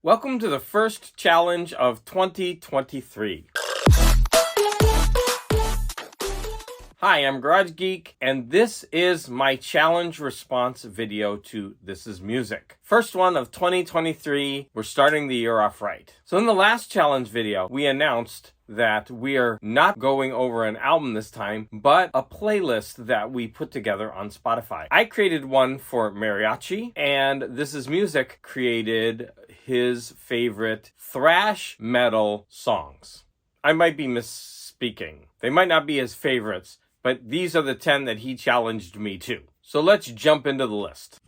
Welcome to the first challenge of 2023. Hi, I'm Garage Geek, and this is my challenge response video to This Is Music. First one of 2023, we're starting the year off right. So in the last challenge video, we announced that we are not going over an album this time, but a playlist that we put together on Spotify. I created one for Mariachi, and This Is Music created his favorite thrash metal songs. I might be misspeaking. They might not be his favorites, but these are the 10 that he challenged me to. So let's jump into the list.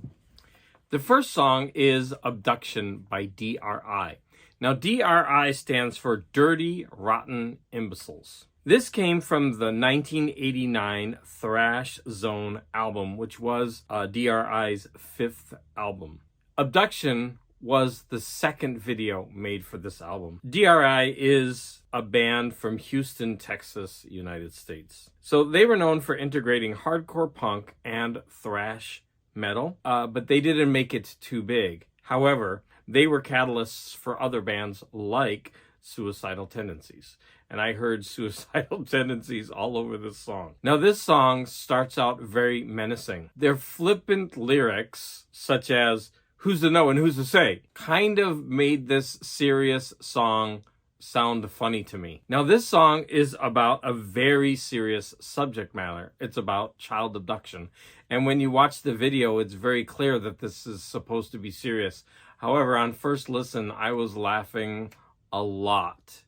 The first song is Abduction by d.r.I. Now, d.r.I. stands for Dirty, Rotten Imbeciles. This came from the 1989 Thrash Zone album, which was d.r.I.'s fifth album. Abduction was the second video made for this album. d.r.I. is a band from Houston, Texas, United States. So they were known for integrating hardcore punk and thrash metal, but they didn't make it too big. However, they were catalysts for other bands like Suicidal Tendencies. And I heard Suicidal Tendencies all over this song. Now, this song starts out very menacing. Their flippant lyrics, such as, "Who's to know and who's to say?" kind of made this serious song sound funny to me. Now, this song is about a very serious subject matter. It's about child abduction. And when you watch the video, it's very clear that this is supposed to be serious. However, on first listen, I was laughing a lot.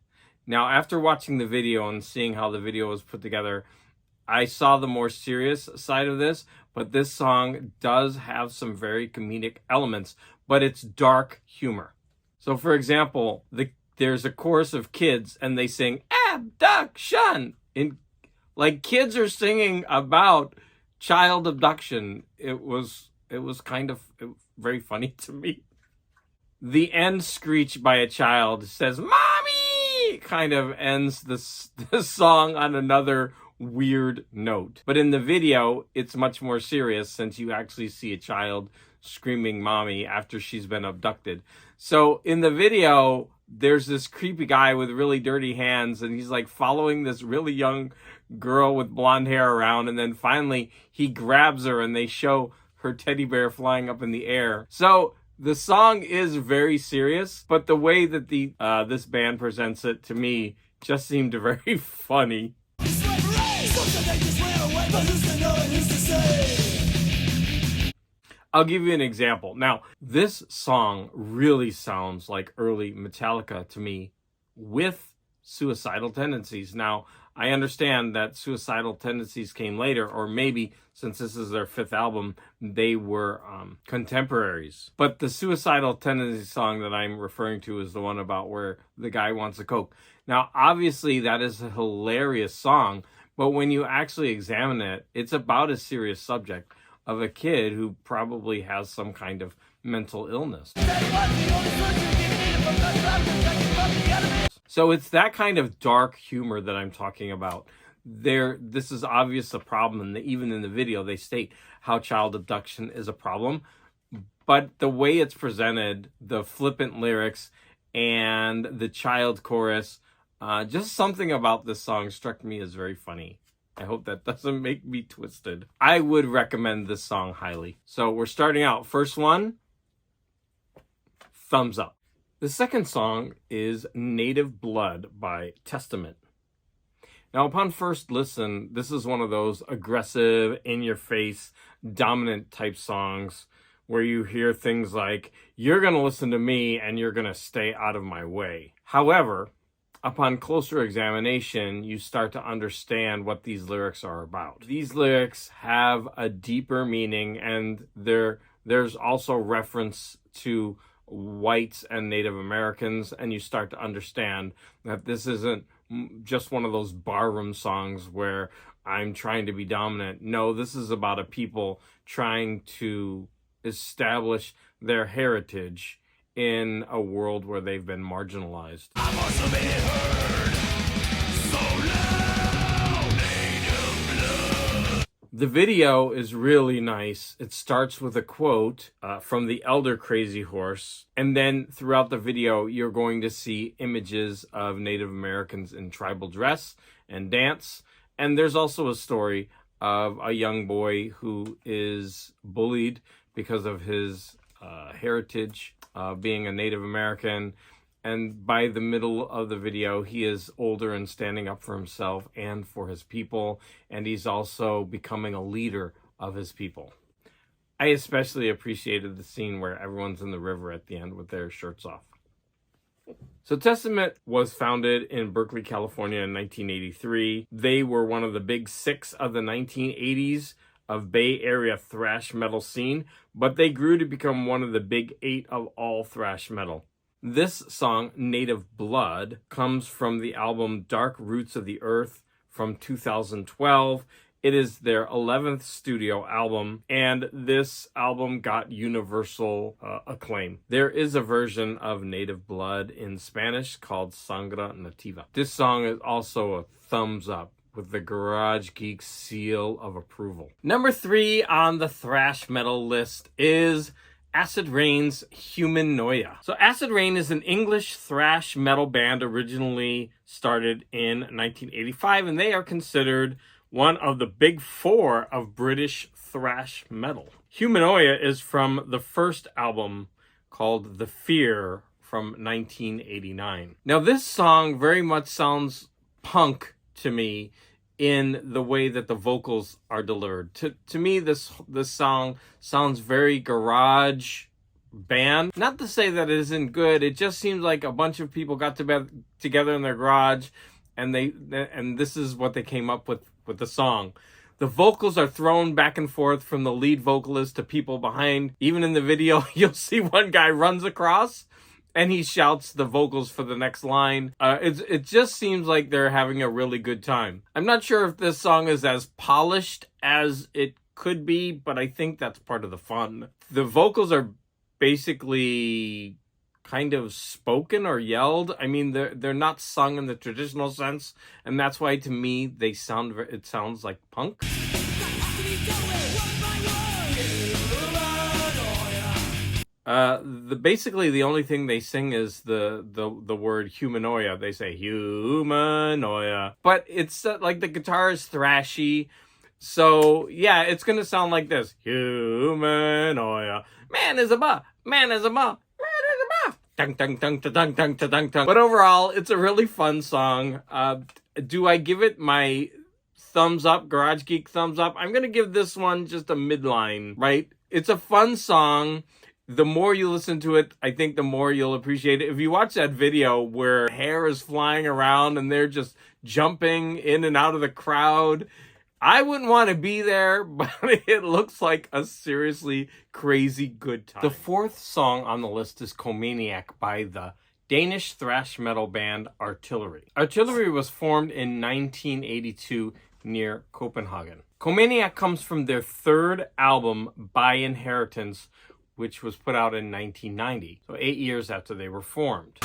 Now, after watching the video and seeing how the video was put together, I saw the more serious side of this, but this song does have some very comedic elements, but it's dark humor. So, for example, there's a chorus of kids and they sing abduction. Like kids are singing about child abduction. It was kind of very funny to me. The end screech by a child says, "Mommy!" kind of ends this song on another weird note. But in the video, it's much more serious since you actually see a child screaming "mommy" after she's been abducted. So in the video, there's this creepy guy with really dirty hands, and he's like following this really young girl with blonde hair around, and then finally he grabs her and they show her teddy bear flying up in the air. So the song is very serious, but the way that this band presents it to me just seemed very funny. I'll give you an example. Now, this song really sounds like early Metallica to me with Suicidal Tendencies. Now, I understand that Suicidal Tendencies came later, or maybe since this is their fifth album, they were contemporaries. But the Suicidal Tendencies song that I'm referring to is the one about where the guy wants a Coke. Now, obviously, that is a hilarious song, but when you actually examine it, it's about a serious subject of a kid who probably has some kind of mental illness. So it's that kind of dark humor that I'm talking about. This is obvious a problem, and even in the video, they state how child abduction is a problem. But the way it's presented, the flippant lyrics, and the child chorus, just something about this song struck me as very funny. I hope that doesn't make me twisted. I would recommend this song highly. So we're starting out. First one, thumbs up. The second song is Native Blood by Testament. Now, upon first listen, this is one of those aggressive, in-your-face, dominant type songs where you hear things like, "You're going to listen to me and you're going to stay out of my way." However, upon closer examination, you start to understand what these lyrics are about. These lyrics have a deeper meaning, and there's also reference to whites and Native Americans, and you start to understand that this isn't just one of those barroom songs where I'm trying to be dominant. No, this is about a people trying to establish their heritage in a world where they've been marginalized. I must have been heard so loud, Native blood. The video is really nice. It starts with a quote from the elder Crazy Horse. And then throughout the video, you're going to see images of Native Americans in tribal dress and dance. And there's also a story of a young boy who is bullied because of his heritage, being a Native American. And by the middle of the video, he is older and standing up for himself and for his people. And he's also becoming a leader of his people. I especially appreciated the scene where everyone's in the river at the end with their shirts off. So Testament was founded in Berkeley, California in 1983. They were one of the big six of the 1980s of Bay Area thrash metal scene, but they grew to become one of the big eight of all thrash metal. This song, Native Blood, comes from the album Dark Roots of the Earth from 2012. It is their 11th studio album, and this album got universal acclaim. There is a version of Native Blood in Spanish called Sangra Nativa. This song is also a thumbs up with the Garage Geek seal of approval. Number 3 on the thrash metal list is Acid Rain's Humanoia. So Acid Rain is an English thrash metal band originally started in 1985, and they are considered one of the big four of British thrash metal. Humanoia is from the first album called The Fear from 1989. Now this song very much sounds punk to me in the way that the vocals are delivered. To me, this song sounds very garage band. Not to say that it isn't good. It just seems like a bunch of people got together in their garage, and this is what they came up with the song. The vocals are thrown back and forth from the lead vocalist to people behind. Even in the video, you'll see one guy runs across and he shouts the vocals for the next line. It just seems like they're having a really good time. I'm not sure if this song is as polished as it could be, but I think that's part of the fun. The vocals are basically kind of spoken or yelled. I mean, they're not sung in the traditional sense, and that's why to me it sounds like punk. Basically the only thing they sing is the word humanoia. They say humanoia, but it's like the guitar is thrashy. So yeah, it's gonna sound like this: humanoia. Man is a ba, man is a ba, man is a ba. Dun, dun, dun, dun, dun, dun, dun, dun. But overall, it's a really fun song. Do I give it my thumbs up, Garage Geek thumbs up? I'm gonna give this one just a midline, right? It's a fun song. The more you listen to it, I think the more you'll appreciate it. If you watch that video where hair is flying around and they're just jumping in and out of the crowd, I wouldn't want to be there, but it looks like a seriously crazy good time. The fourth song on the list is Comaniac by the Danish thrash metal band Artillery. Artillery was formed in 1982 near Copenhagen. Comaniac comes from their third album, By Inheritance, which was put out in 1990, so 8 years after they were formed.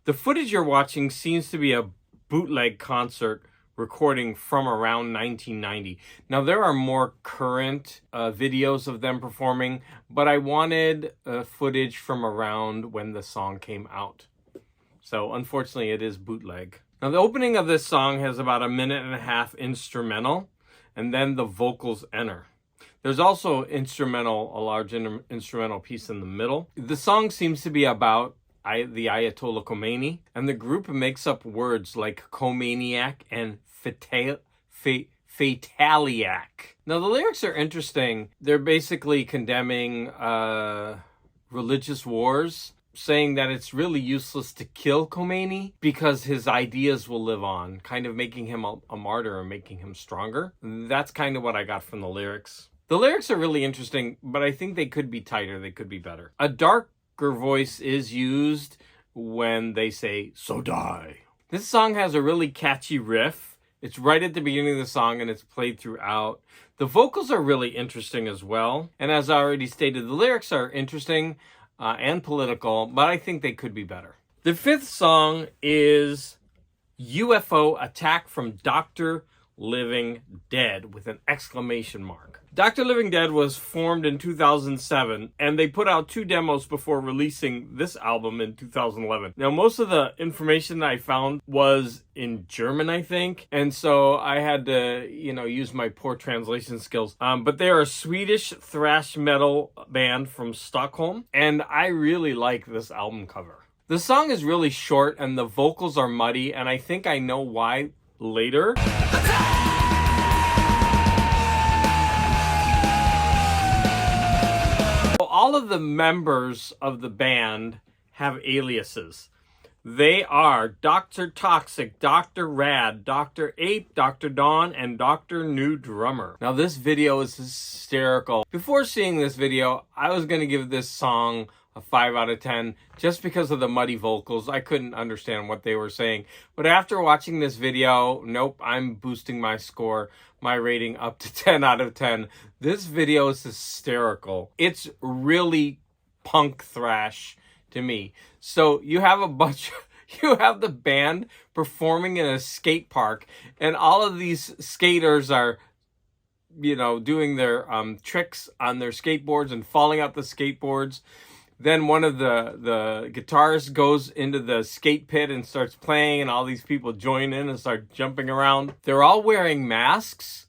The footage you're watching seems to be a bootleg concert recording from around 1990. Now, there are more current videos of them performing, but I wanted footage from around when the song came out. So, unfortunately, it is bootleg. Now, the opening of this song has about a 1.5 minute instrumental, and then the vocals enter. There's also a large instrumental piece in the middle. The song seems to be about the Ayatollah Khomeini, and the group makes up words like Comaniac and Fataliac. Now, the lyrics are interesting. They're basically condemning religious wars, saying that it's really useless to kill Khomeini because his ideas will live on, kind of making him a martyr and making him stronger. That's kind of what I got from the lyrics. The lyrics are really interesting, but I think they could be tighter, they could be better. A darker voice is used when they say, "So die." This song has a really catchy riff. It's right at the beginning of the song and it's played throughout. The vocals are really interesting as well. And as I already stated, the lyrics are interesting and political, but I think they could be better. The fifth song is UFO Attack from Dr. Living Dead with an exclamation mark. Dr. Living Dead was formed in 2007, and they put out 2 demos before releasing this album in 2011. Now, most of the information that I found was in German, I think, and so I had to, use my poor translation skills. But they are a Swedish thrash metal band from Stockholm, and I really like this album cover. The song is really short, and the vocals are muddy, and I think I know why later. All of the members of the band have aliases. They are Dr. Toxic, Dr. Rad, Dr. Ape, Dr. Dawn, and Dr. New Drummer. Now this video is hysterical. Before seeing this video, I was going to give this song a 5 out of 10 just because of the muddy vocals. I couldn't understand what they were saying. But after watching this video, nope, I'm boosting my score, my rating up to 10 out of 10. This video is hysterical. It's really punk thrash to me. So you have you have the band performing in a skate park, and all of these skaters are doing their tricks on their skateboards and falling out the skateboards. Then one of the guitarists goes into the skate pit and starts playing, and all these people join in and start jumping around. They're all wearing masks.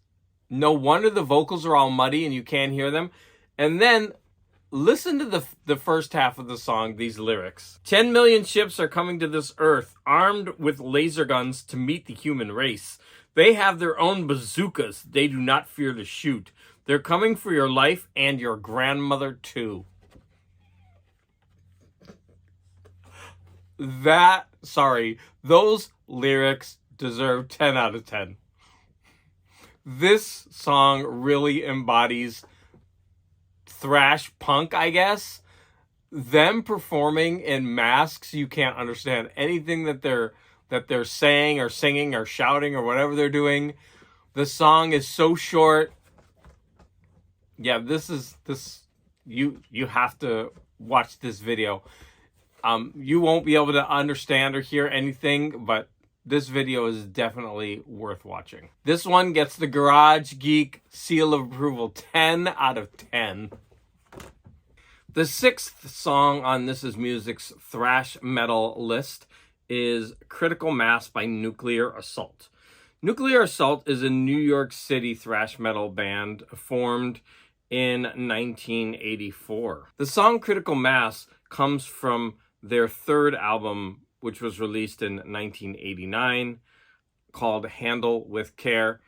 No wonder the vocals are all muddy and you can't hear them. And then listen to the first half of the song, these lyrics. 10 million ships are coming to this earth, armed with laser guns to meet the human race. They have their own bazookas. They do not fear to shoot. They're coming for your life and your grandmother too. Those lyrics deserve 10 out of 10. This song really embodies thrash punk, I guess. Them performing in masks, you can't understand anything that they're saying or singing or shouting or whatever they're doing. The song is so short. Yeah, you have to watch this video. You won't be able to understand or hear anything, but this video is definitely worth watching. This one gets the Garage Geek seal of approval, 10 out of 10. The 6th song on This Is Music's thrash metal list is Critical Mass by Nuclear Assault. Nuclear Assault is a New York City thrash metal band formed in 1984. The song Critical Mass comes from their 3rd album, which was released in 1989, called Handle with Care.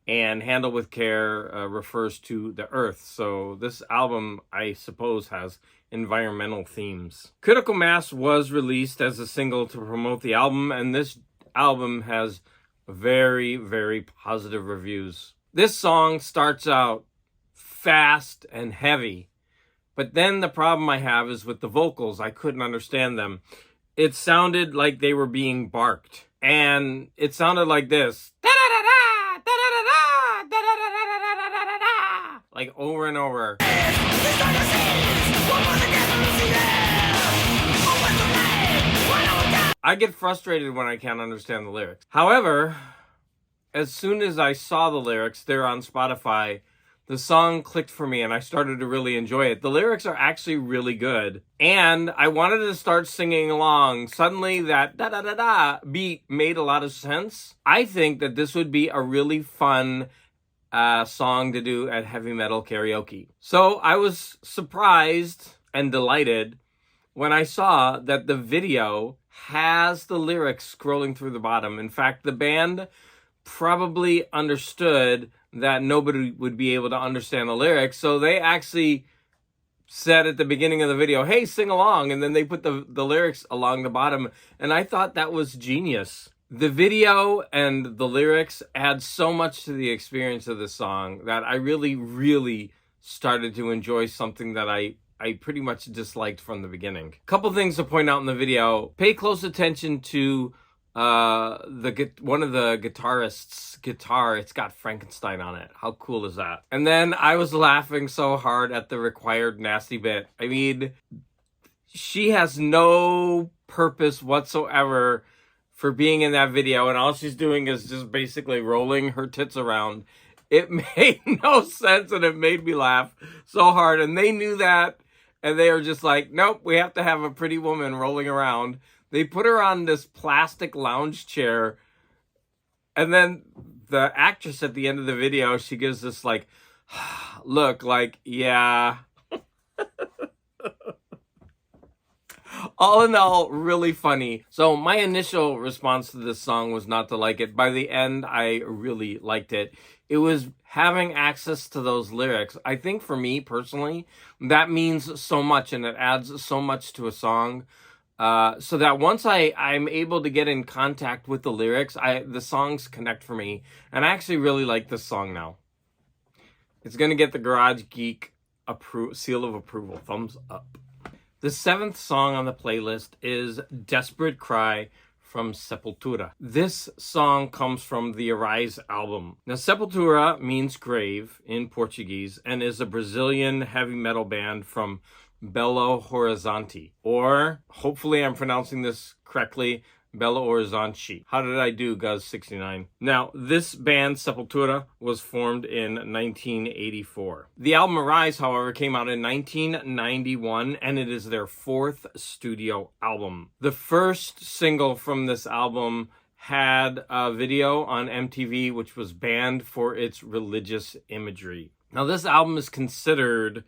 And Handle with Care refers to the Earth. So this album, I suppose, has environmental themes. Critical Mass was released as a single to promote the album, and this album has very, very positive reviews. This song starts out fast and heavy, but then the problem I have is with the vocals. I couldn't understand them. It sounded like they were being barked, and it sounded like this. Like over and over. I get frustrated when I can't understand the lyrics. However, as soon as I saw the lyrics, they're on Spotify, the song clicked for me and I started to really enjoy it. The lyrics are actually really good. And I wanted to start singing along. Suddenly that da-da-da-da beat made a lot of sense. I think that this would be a really fun song to do at heavy metal karaoke. So I was surprised and delighted when I saw that the video has the lyrics scrolling through the bottom. In fact, the band probably understood that nobody would be able to understand the lyrics, so they actually said at the beginning of the video, hey, sing along, and then they put the lyrics along the bottom, and I thought that was genius. The video and the lyrics add so much to the experience of the song that I really, really started to enjoy something that I pretty much disliked from the beginning. A couple things to point out in the video. Pay close attention to one of the guitarists' guitar. It's got Frankenstein on it. How cool is that? And then I was laughing so hard at the required nasty bit. I mean, she has no purpose whatsoever for being in that video, and all she's doing is just basically rolling her tits around. It made no sense, and it made me laugh so hard. And they knew that, and they were just like, nope, we have to have a pretty woman rolling around. They put her on this plastic lounge chair, and then the actress at the end of the video, she gives this like look, like, yeah. All in all, really funny. So my initial response to this song was not to like it. By the end, I really liked it. It was having access to those lyrics. I think for me personally, that means so much, and it adds so much to a song. So that once I'm able to get in contact with the lyrics, the songs connect for me. And I actually really like this song now. It's going to get the Garage Geek seal of approval. Thumbs up. The 7th song on the playlist is Desperate Cry from Sepultura. This song comes from the Arise album. Now, Sepultura means grave in Portuguese and is a Brazilian heavy metal band from Belo Horizonte, or hopefully I'm pronouncing this correctly, Belo Horizonte. How did I do, Guz69? Now, this band, Sepultura, was formed in 1984. The album Arise, however, came out in 1991, and it is their 4th studio album. The first single from this album had a video on MTV, which was banned for its religious imagery. Now, this album is considered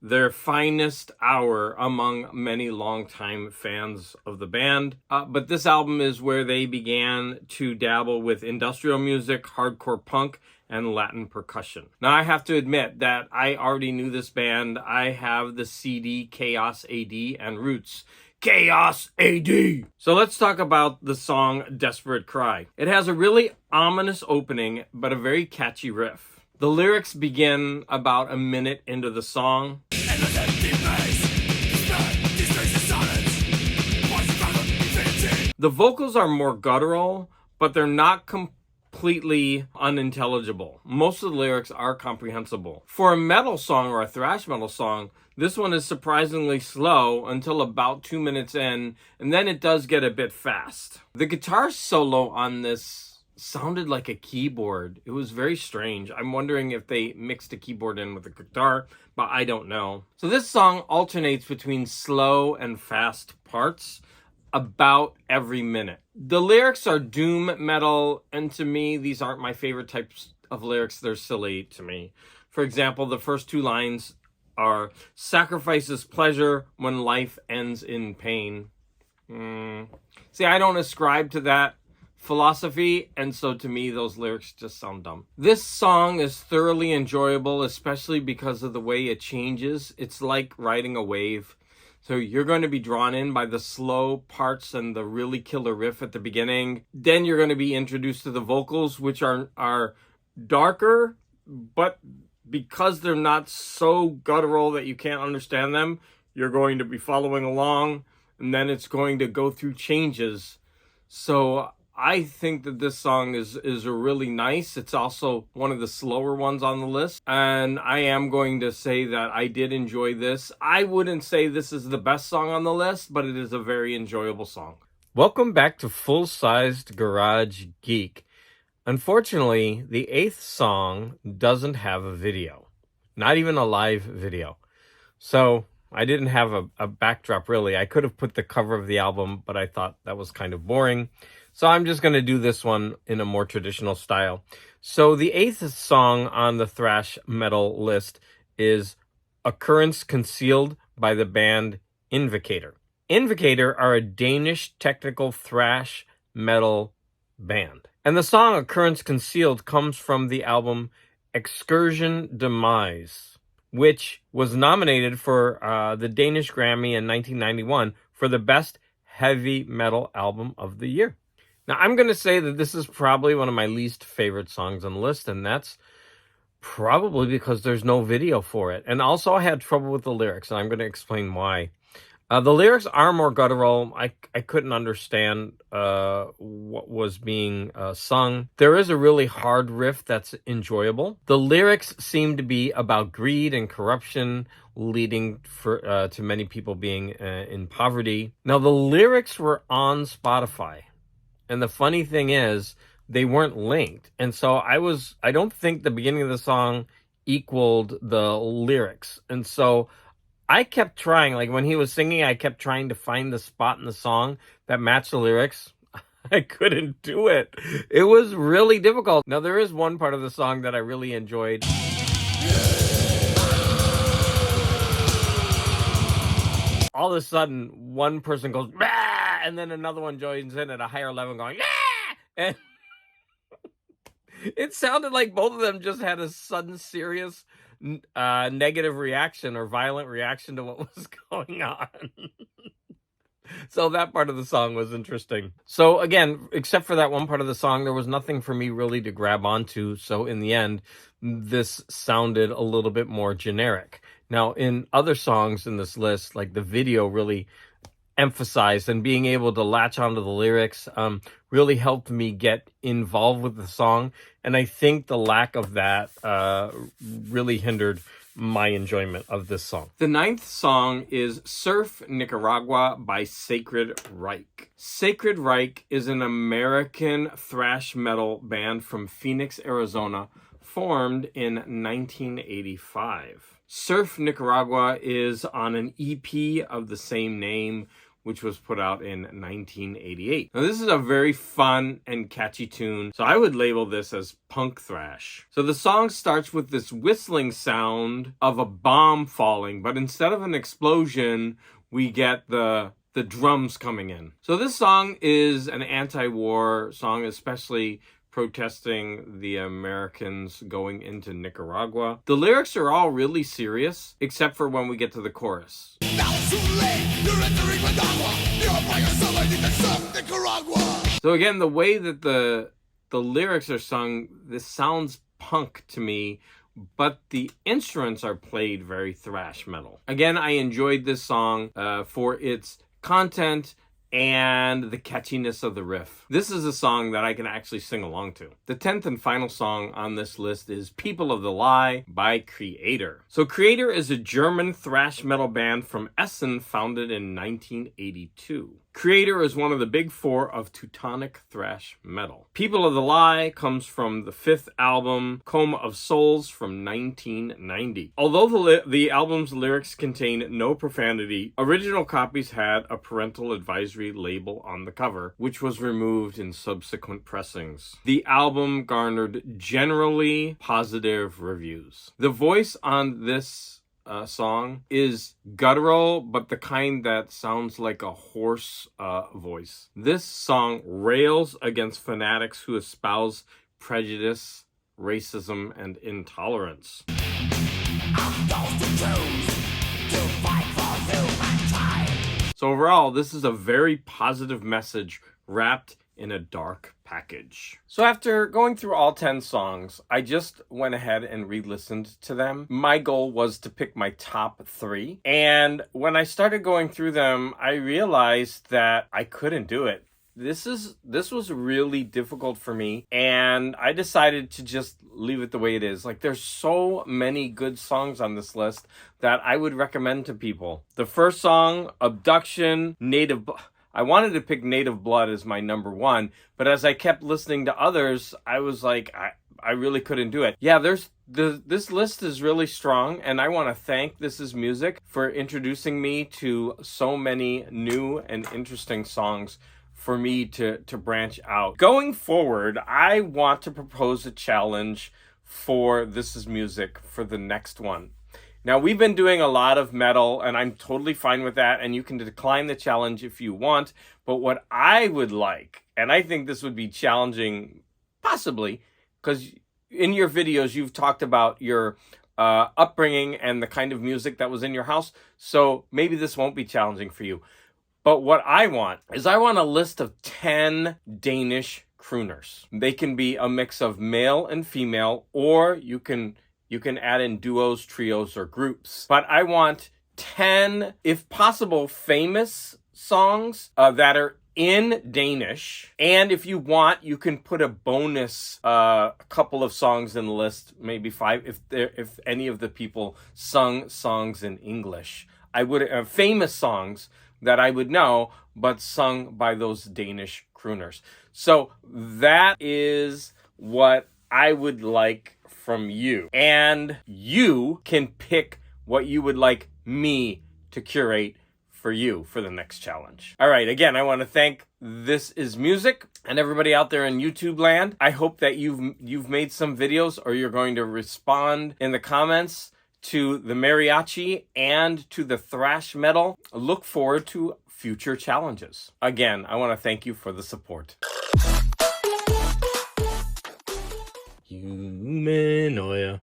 their finest hour among many longtime fans of the band. But this album is where they began to dabble with industrial music, hardcore punk, and Latin percussion. Now, I have to admit that I already knew this band. I have the CD Chaos AD and Roots. Chaos AD! So let's talk about the song Desperate Cry. It has a really ominous opening, but a very catchy riff. The lyrics begin about a minute into the song. The vocals are more guttural, but they're not completely unintelligible. Most of the lyrics are comprehensible. For a metal song or a thrash metal song, this one is surprisingly slow until about 2 minutes in, and then it does get a bit fast. The guitar solo on this sounded like a keyboard. It was very strange. I'm wondering if they mixed a keyboard in with the guitar, but I don't know. So this song alternates between slow and fast parts about every minute. The lyrics are doom metal, and to me, these aren't my favorite types of lyrics. They're silly to me. For example, the first 2 lines are, sacrifice is pleasure when life ends in pain. See, I don't ascribe to that philosophy, and so to me those lyrics just sound dumb. This song is thoroughly enjoyable, especially because of the way it changes. It's like riding a wave. So you're going to be drawn in by the slow parts and the really killer riff at the beginning. Then you're going to be introduced to the vocals, which are darker, but because they're not so guttural that you can't understand them, you're going to be following along, and then it's going to go through changes. So I think that this song is really nice. It's also one of the slower ones on the list. And I am going to say that I did enjoy this. I wouldn't say this is the best song on the list, but it is a very enjoyable song. Welcome back to Full-Sized Garage Geek. Unfortunately, the 8th song doesn't have a video. Not even a live video. So I didn't have a backdrop, really. I could have put the cover of the album, but I thought that was kind of boring. So I'm just going to do this one in a more traditional style. So the 8th song on the thrash metal list is Occurrence Concealed by the band Invocator. Invocator are a Danish technical thrash metal band. And the song Occurrence Concealed comes from the album Excursion Demise, which was nominated for the Danish Grammy in 1991 for the Best Heavy Metal Album of the Year. Now, I'm going to say that this is probably one of my least favorite songs on the list, and that's probably because there's no video for it. And also, I had trouble with the lyrics, and I'm going to explain why. The lyrics are more guttural. I couldn't understand what was being sung. There is a really hard riff that's enjoyable. The lyrics seem to be about greed and corruption, leading to many people being in poverty. Now, the lyrics were on Spotify. And the funny thing is, they weren't linked. And so I don't think the beginning of the song equaled the lyrics. And so I kept trying, like when he was singing, I kept trying to find the spot in the song that matched the lyrics. I couldn't do it. It was really difficult. Now, there is one part of the song that I really enjoyed. All of a sudden, one person goes, "Bah!" and then another one joins in at a higher level going, "Ah!" And it sounded like both of them just had a sudden, serious, negative reaction or violent reaction to what was going on. So that part of the song was interesting. So again, except for that one part of the song, there was nothing for me really to grab onto. So in the end, this sounded a little bit more generic. Now, in other songs in this list, like the video really emphasized, and being able to latch onto the lyrics really helped me get involved with the song. And I think the lack of that really hindered my enjoyment of this song. The 9th song is Surf Nicaragua by Sacred Reich. Sacred Reich is an American thrash metal band from Phoenix, Arizona, formed in 1985. Surf Nicaragua is on an EP of the same name, which was put out in 1988. Now, this is a very fun and catchy tune, so I would label this as punk thrash. So the song starts with this whistling sound of a bomb falling, but instead of an explosion, we get the drums coming in. So this song is an anti-war song, especially protesting the Americans going into Nicaragua. The lyrics are all really serious, except for when we get to the chorus. Now it's too late. You're entering Managua. You're by yourself. I need to surf Nicaragua. So again, the way that the lyrics are sung, this sounds punk to me, but the instruments are played very thrash metal. Again, I enjoyed this song for its content and the catchiness of the riff. This is a song that I can actually sing along to. The 10th and final song on this list is People of the Lie by Kreator. So Kreator is a German thrash metal band from Essen founded in 1982. Kreator is one of the big four of Teutonic thrash metal. People of the Lie comes from the 5th album, Coma of Souls, from 1990. Although the album's lyrics contain no profanity, original copies had a parental advisory label on the cover, which was removed in subsequent pressings. The album garnered generally positive reviews. The voice on this song is guttural, but the kind that sounds like a hoarse voice. This song rails against fanatics who espouse prejudice, racism, and intolerance. So overall, this is a very positive message wrapped in a dark package. So after going through all 10 songs, I just went ahead and re-listened to them. My goal was to pick my top 3. And when I started going through them, I realized that I couldn't do it. This was really difficult for me, and I decided to just leave it the way it is. Like, there's so many good songs on this list that I would recommend to people. The first song, Abduction, I wanted to pick Native Blood as my number 1, but as I kept listening to others, I was like, I really couldn't do it. Yeah, this list is really strong, and I want to thank This Is Music for introducing me to so many new and interesting songs for me to branch out. Going forward, I want to propose a challenge for This Is Music for the next one. Now, we've been doing a lot of metal, and I'm totally fine with that, and you can decline the challenge if you want, but what I would like, and I think this would be challenging, possibly, because in your videos, you've talked about your upbringing and the kind of music that was in your house, so maybe this won't be challenging for you. But what I want is I want a list of 10 Danish crooners. They can be a mix of male and female, or you can add in duos, trios, or groups. But I want 10, if possible, famous songs that are in Danish. And if you want, you can put a bonus couple of songs in the list, maybe 5, if any of the people sung songs in English. I would famous songs that I would know, but sung by those Danish crooners. So that is what I would like from you. And you can pick what you would like me to curate for you for the next challenge. All right, again, I want to thank This Is Music and everybody out there in YouTube land. I hope that you've made some videos, or you're going to respond in the comments to the mariachi and to the thrash metal. Look forward to future challenges. Again, I want to thank you for the support. Humanoia.